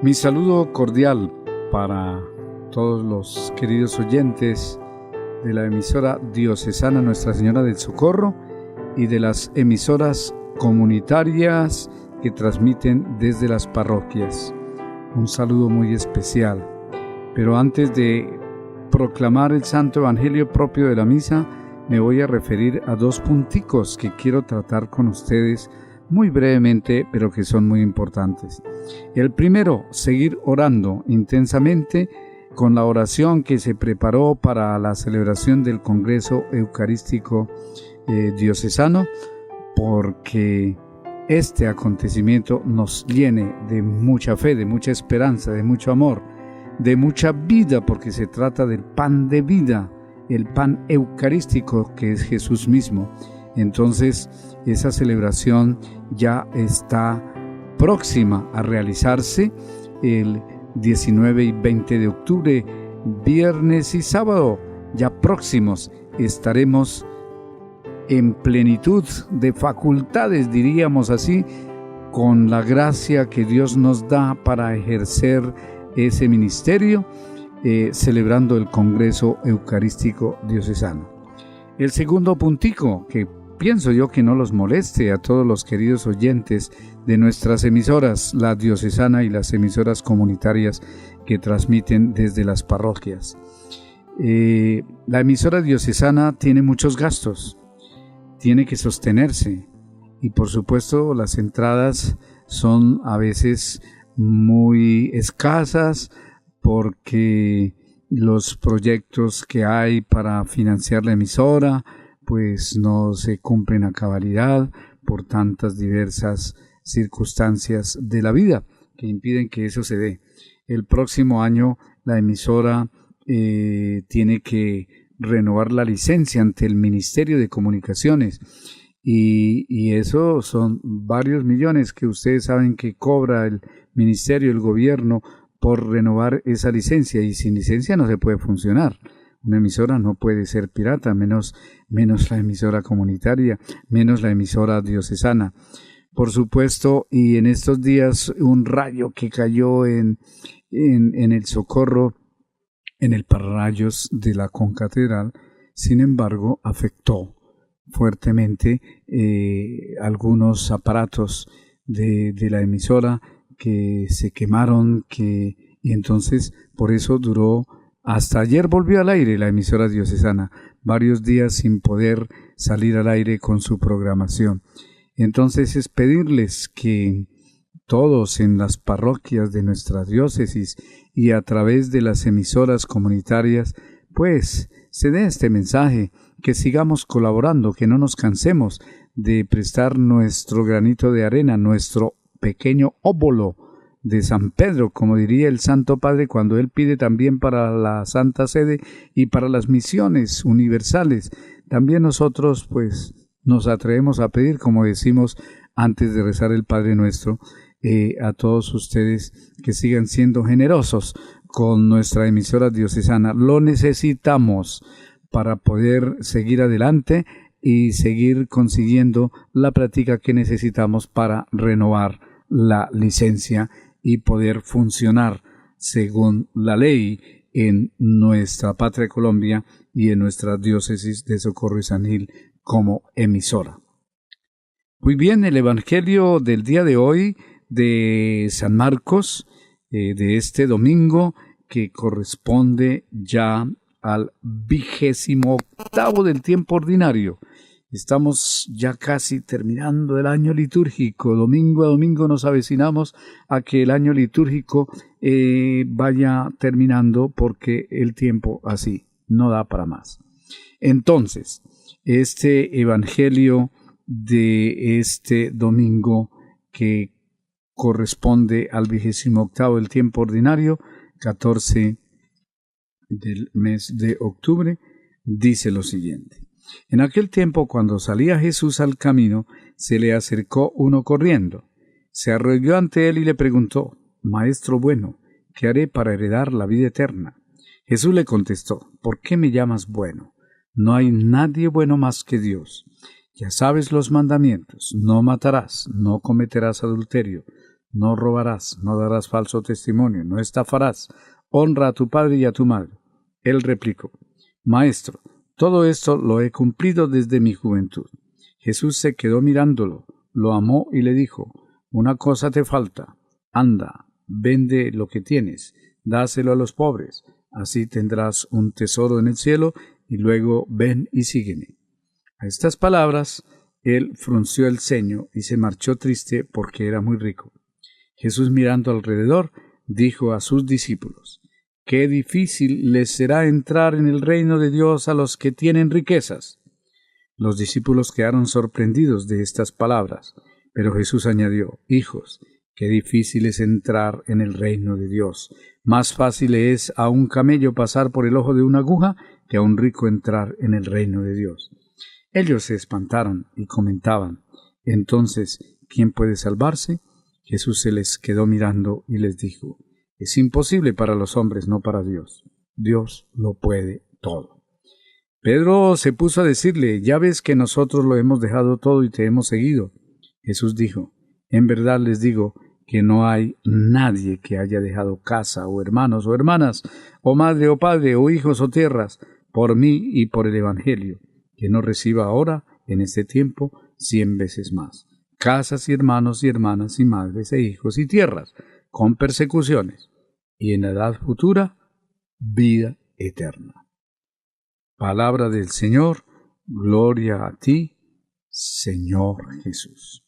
Mi saludo cordial para todos los queridos oyentes de la emisora diocesana Nuestra Señora del Socorro y de las emisoras comunitarias que transmiten desde las parroquias. Un saludo muy especial. Pero antes de proclamar el Santo Evangelio propio de la misa, me voy a referir a dos punticos que quiero tratar con ustedes muy brevemente, pero que son muy importantes. El primero, seguir orando intensamente con la oración que se preparó para la celebración del Congreso Eucarístico Diocesano, porque este acontecimiento nos llene de mucha fe, de mucha esperanza, de mucho amor, de mucha vida, porque se trata del pan de vida, el pan eucarístico que es Jesús mismo. Entonces, esa celebración ya está próxima a realizarse el 19 y 20 de octubre, viernes y sábado. Ya próximos estaremos en plenitud de facultades, diríamos así, con la gracia que Dios nos da para ejercer ese ministerio, celebrando el Congreso Eucarístico Diocesano. El segundo puntico, que pienso yo que no los moleste a todos los queridos oyentes de nuestras emisoras, la diocesana y las emisoras comunitarias que transmiten desde las parroquias. La emisora diocesana tiene muchos gastos, tiene que sostenerse y por supuesto las entradas son a veces muy escasas porque los proyectos que hay para financiar la emisora pues no se cumplen a cabalidad por tantas diversas circunstancias de la vida que impiden que eso se dé. El próximo año la emisora tiene que renovar la licencia ante el Ministerio de Comunicaciones y eso son varios millones que ustedes saben que cobra el ministerio, el gobierno por renovar esa licencia, y sin licencia no se puede funcionar. Una emisora no puede ser pirata, menos la emisora comunitaria, menos la emisora diocesana. Por supuesto, y en estos días un rayo que cayó en el Socorro, en el pararrayos de la concatedral, sin embargo, afectó fuertemente algunos aparatos de la emisora que se quemaron, y entonces por eso duró, hasta ayer volvió al aire la emisora diocesana, varios días sin poder salir al aire con su programación. Entonces es pedirles que todos en las parroquias de nuestra diócesis y a través de las emisoras comunitarias, pues se dé este mensaje, que sigamos colaborando, que no nos cansemos de prestar nuestro granito de arena, nuestro pequeño óbolo de San Pedro, como diría el Santo Padre cuando él pide también para la Santa Sede y para las misiones universales. También nosotros pues nos atrevemos a pedir, como decimos antes de rezar el Padre Nuestro, a todos ustedes que sigan siendo generosos con nuestra emisora diocesana. Lo necesitamos para poder seguir adelante y seguir consiguiendo la práctica que necesitamos para renovar la licencia y poder funcionar según la ley en nuestra patria Colombia y en nuestra diócesis de Socorro y San Gil como emisora. Muy bien, el Evangelio del día de hoy de San Marcos, de este domingo, que corresponde ya al 28º del tiempo ordinario. Estamos ya casi terminando el año litúrgico. Domingo a domingo nos avecinamos a que el año litúrgico vaya terminando, porque el tiempo así no da para más. Entonces, este evangelio de este domingo, que corresponde al 28º del tiempo ordinario, 14 del mes de octubre, dice lo siguiente. En aquel tiempo, cuando salía Jesús al camino, se le acercó uno corriendo. Se arrodilló ante él y le preguntó: Maestro bueno, ¿qué haré para heredar la vida eterna? Jesús le contestó: ¿Por qué me llamas bueno? No hay nadie bueno más que Dios. Ya sabes los mandamientos: no matarás, no cometerás adulterio, no robarás, no darás falso testimonio, no estafarás, honra a tu padre y a tu madre. Él replicó: Maestro, todo esto lo he cumplido desde mi juventud. Jesús se quedó mirándolo, lo amó y le dijo: Una cosa te falta. Anda, vende lo que tienes, dáselo a los pobres, así tendrás un tesoro en el cielo, y luego ven y sígueme. A estas palabras, él frunció el ceño y se marchó triste porque era muy rico. Jesús, mirando alrededor, dijo a sus discípulos: Qué difícil les será entrar en el reino de Dios a los que tienen riquezas. Los discípulos quedaron sorprendidos de estas palabras, pero Jesús añadió: Hijos, qué difícil es entrar en el reino de Dios. Más fácil es a un camello pasar por el ojo de una aguja que a un rico entrar en el reino de Dios. Ellos se espantaron y comentaban: Entonces, ¿quién puede salvarse? Jesús se les quedó mirando y les dijo: Es imposible para los hombres, no para Dios. Dios lo puede todo. Pedro se puso a decirle: Ya ves que nosotros lo hemos dejado todo y te hemos seguido. Jesús dijo: En verdad les digo que no hay nadie que haya dejado casa, o hermanos, o hermanas, o madre, o padre, o hijos, o tierras, por mí y por el Evangelio, que no reciba ahora, en este tiempo, 100 veces más. Casas y hermanos y hermanas y madres e hijos y tierras, con persecuciones, y en la edad futura, vida eterna. Palabra del Señor, gloria a ti, Señor Jesús.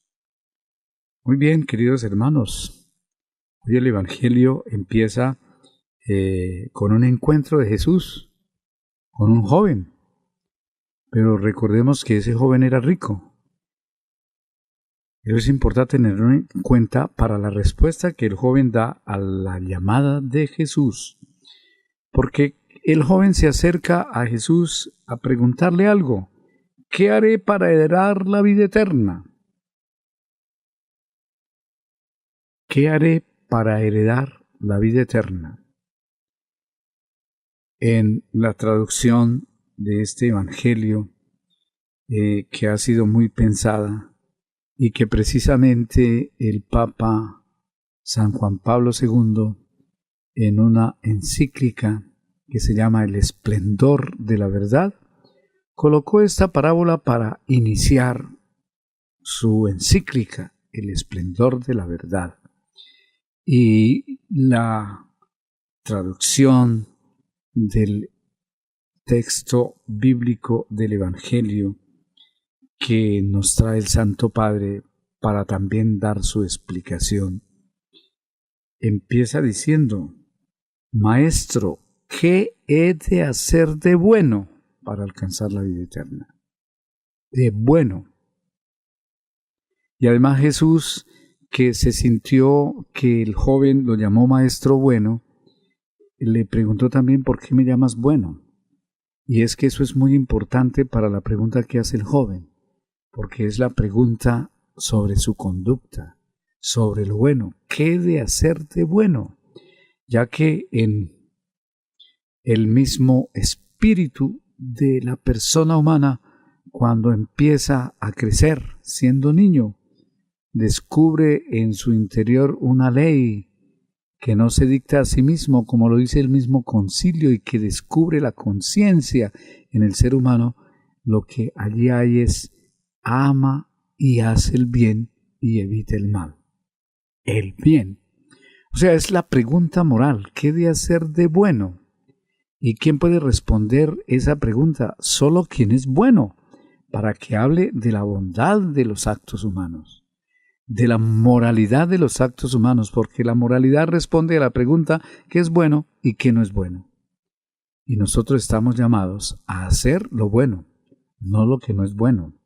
Muy bien, queridos hermanos, hoy el Evangelio empieza con un encuentro de Jesús con un joven, pero recordemos que ese joven era rico. Eso es importante tenerlo en cuenta para la respuesta que el joven da a la llamada de Jesús, porque el joven se acerca a Jesús a preguntarle algo: ¿qué haré para heredar la vida eterna? ¿Qué haré para heredar la vida eterna? En la traducción de este Evangelio, que ha sido muy pensada y que precisamente el Papa San Juan Pablo II, en una encíclica que se llama El esplendor de la verdad, colocó esta parábola para iniciar su encíclica, El esplendor de la verdad. Y la traducción del texto bíblico del Evangelio que nos trae el Santo Padre para también dar su explicación, empieza diciendo: Maestro, ¿qué he de hacer de bueno para alcanzar la vida eterna? De bueno. Y además Jesús, que se sintió que el joven lo llamó maestro bueno, le preguntó también: ¿por qué me llamas bueno? Y es que eso es muy importante para la pregunta que hace el joven, porque es la pregunta sobre su conducta, sobre lo bueno. ¿Qué he de hacer de bueno? Ya que en el mismo espíritu de la persona humana, cuando empieza a crecer siendo niño, descubre en su interior una ley que no se dicta a sí mismo, como lo dice el mismo concilio, y que descubre la conciencia en el ser humano. Lo que allí hay es: ama y hace el bien y evita el mal. El bien. O sea, es la pregunta moral: ¿qué he de hacer de bueno? ¿Y quién puede responder esa pregunta? Solo quien es bueno, para que hable de la bondad de los actos humanos, de la moralidad de los actos humanos, porque la moralidad responde a la pregunta: ¿qué es bueno y qué no es bueno? Y nosotros estamos llamados a hacer lo bueno, no lo que no es bueno.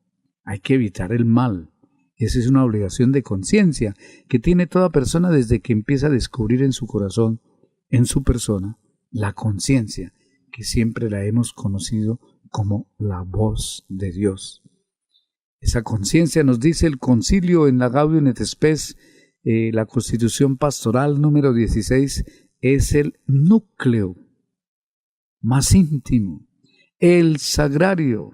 Hay que evitar el mal. Esa es una obligación de conciencia que tiene toda persona desde que empieza a descubrir en su corazón, en su persona, la conciencia, que siempre la hemos conocido como la voz de Dios. Esa conciencia, nos dice el concilio en la Gaudium et Spes, la Constitución Pastoral número 16, es el núcleo más íntimo, el sagrario,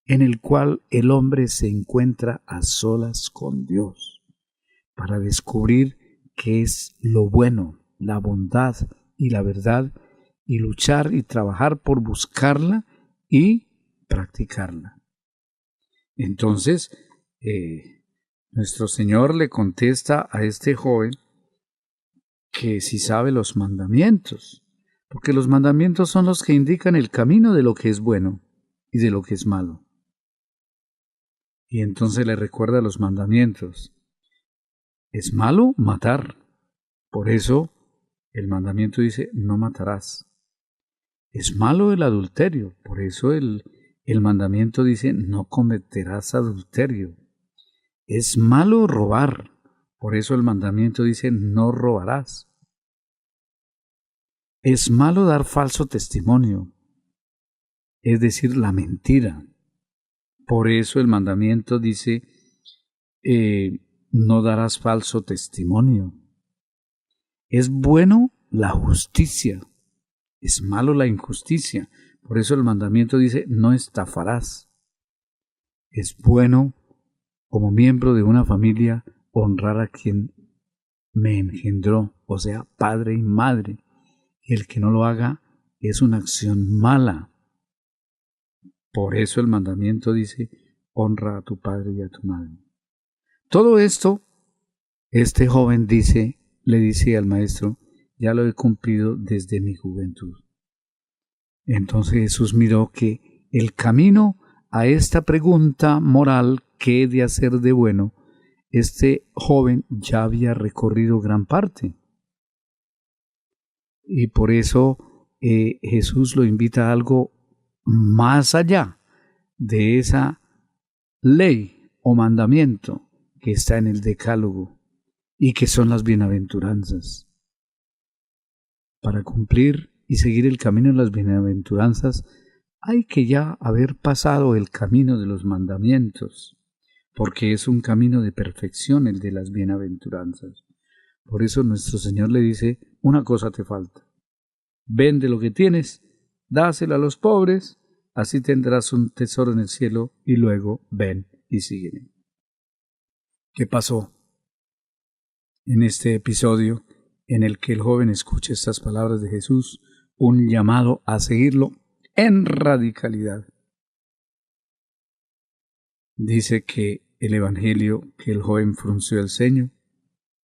en el cual el hombre se encuentra a solas con Dios. para descubrir qué es lo bueno, la bondad y la verdad, y luchar y trabajar por buscarla y practicarla. Entonces, nuestro Señor le contesta a este joven que si sabe los mandamientos, porque los mandamientos son los que indican el camino de lo que es bueno y de lo que es malo. Y entonces le recuerda los mandamientos. Es malo matar. Por eso el mandamiento dice, no matarás. Es malo el adulterio. Por eso el mandamiento dice, no cometerás adulterio. Es malo robar. Por eso el mandamiento dice, no robarás. Es malo dar falso testimonio, es decir, la mentira. Por eso el mandamiento dice, no darás falso testimonio. Es bueno la justicia, es malo la injusticia. Por eso el mandamiento dice, no estafarás. Es bueno, como miembro de una familia, honrar a quien me engendró, o sea, padre y madre. El que no lo haga es una acción mala. Por eso el mandamiento dice, honra a tu padre y a tu madre. Todo esto, este joven le dice al maestro, ya lo he cumplido desde mi juventud. Entonces Jesús miró que el camino a esta pregunta moral, ¿qué he de hacer de bueno?, este joven ya había recorrido gran parte. Y por eso Jesús lo invita a algo más allá de esa ley o mandamiento que está en el Decálogo y que son las bienaventuranzas. Para cumplir y seguir el camino de las bienaventuranzas hay que ya haber pasado el camino de los mandamientos, porque es un camino de perfección el de las bienaventuranzas. Por eso nuestro Señor le dice, una cosa te falta. Vende lo que tienes, dáselo a los pobres, así tendrás un tesoro en el cielo y luego ven y sígueme. ¿Qué pasó en este episodio en el que el joven escucha estas palabras de Jesús, un llamado a seguirlo en radicalidad? Dice que el Evangelio, que el joven frunció el ceño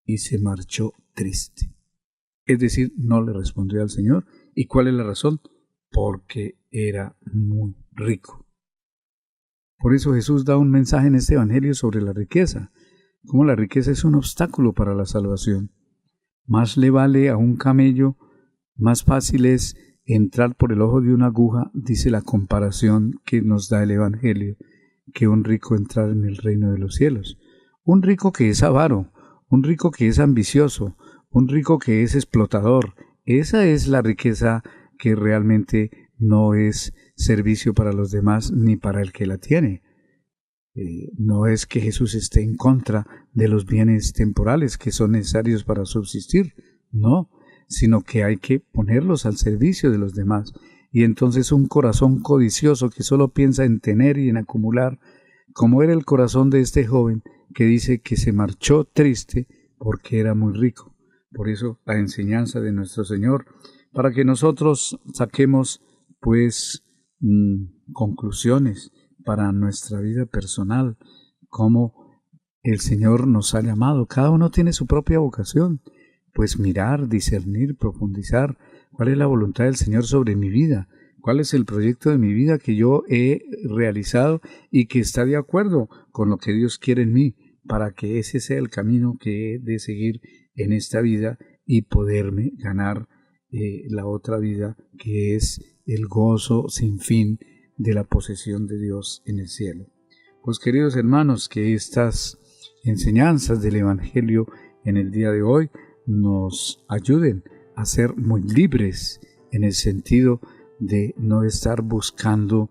y se marchó triste. Es decir, no le respondió al Señor. ¿Y cuál es la razón? Porque era muy rico. Por eso Jesús da un mensaje en este Evangelio sobre la riqueza, cómo la riqueza es un obstáculo para la salvación. Más le vale a un camello, más fácil es entrar por el ojo de una aguja, dice la comparación que nos da el Evangelio, que un rico entrar en el reino de los cielos. Un rico que es avaro, un rico que es ambicioso, un rico que es explotador, esa es la riqueza que realmente no es servicio para los demás ni para el que la tiene. No es que Jesús esté en contra de los bienes temporales que son necesarios para subsistir, no, sino que hay que ponerlos al servicio de los demás. Y entonces un corazón codicioso que solo piensa en tener y en acumular, como era el corazón de este joven que dice que se marchó triste porque era muy rico. Por eso la enseñanza de nuestro Señor, para que nosotros saquemos pues conclusiones para nuestra vida personal, como el Señor nos ha llamado. Cada uno tiene su propia vocación, pues mirar, discernir, profundizar cuál es la voluntad del Señor sobre mi vida, cuál es el proyecto de mi vida que yo he realizado y que está de acuerdo con lo que Dios quiere en mí, para que ese sea el camino que he de seguir en esta vida y poderme ganar la otra vida, que es el gozo sin fin de la posesión de Dios en el cielo. Pues queridos hermanos, que estas enseñanzas del Evangelio en el día de hoy nos ayuden a ser muy libres en el sentido de no estar buscando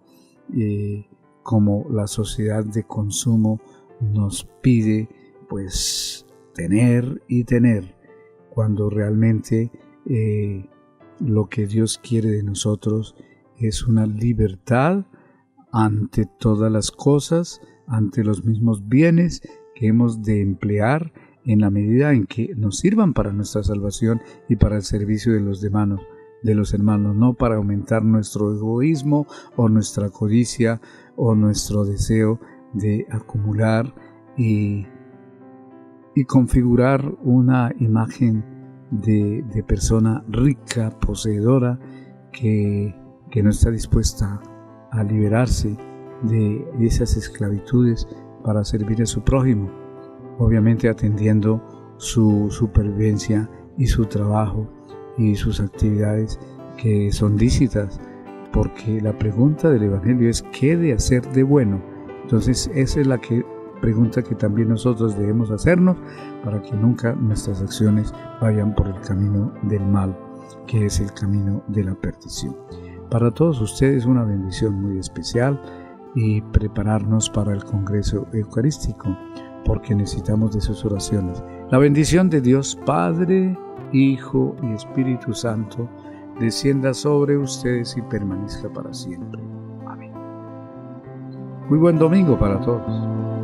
como la sociedad de consumo nos pide, pues tener y tener, cuando realmente lo que Dios quiere de nosotros es una libertad ante todas las cosas, ante los mismos bienes que hemos de emplear en la medida en que nos sirvan para nuestra salvación y para el servicio de los hermanos, no para aumentar nuestro egoísmo o nuestra codicia o nuestro deseo de acumular y configurar una imagen de persona rica, poseedora, que no está dispuesta a liberarse de esas esclavitudes para servir a su prójimo, obviamente atendiendo su supervivencia y su trabajo y sus actividades que son lícitas, porque la pregunta del Evangelio es ¿qué he de hacer de bueno? Entonces esa es la pregunta que también nosotros debemos hacernos para que nunca nuestras acciones vayan por el camino del mal, que es el camino de la perdición. Para todos ustedes una bendición muy especial y prepararnos para el Congreso Eucarístico, porque necesitamos de sus oraciones. La bendición de Dios Padre, Hijo y Espíritu Santo descienda sobre ustedes y permanezca para siempre. Amén. Muy buen domingo para todos.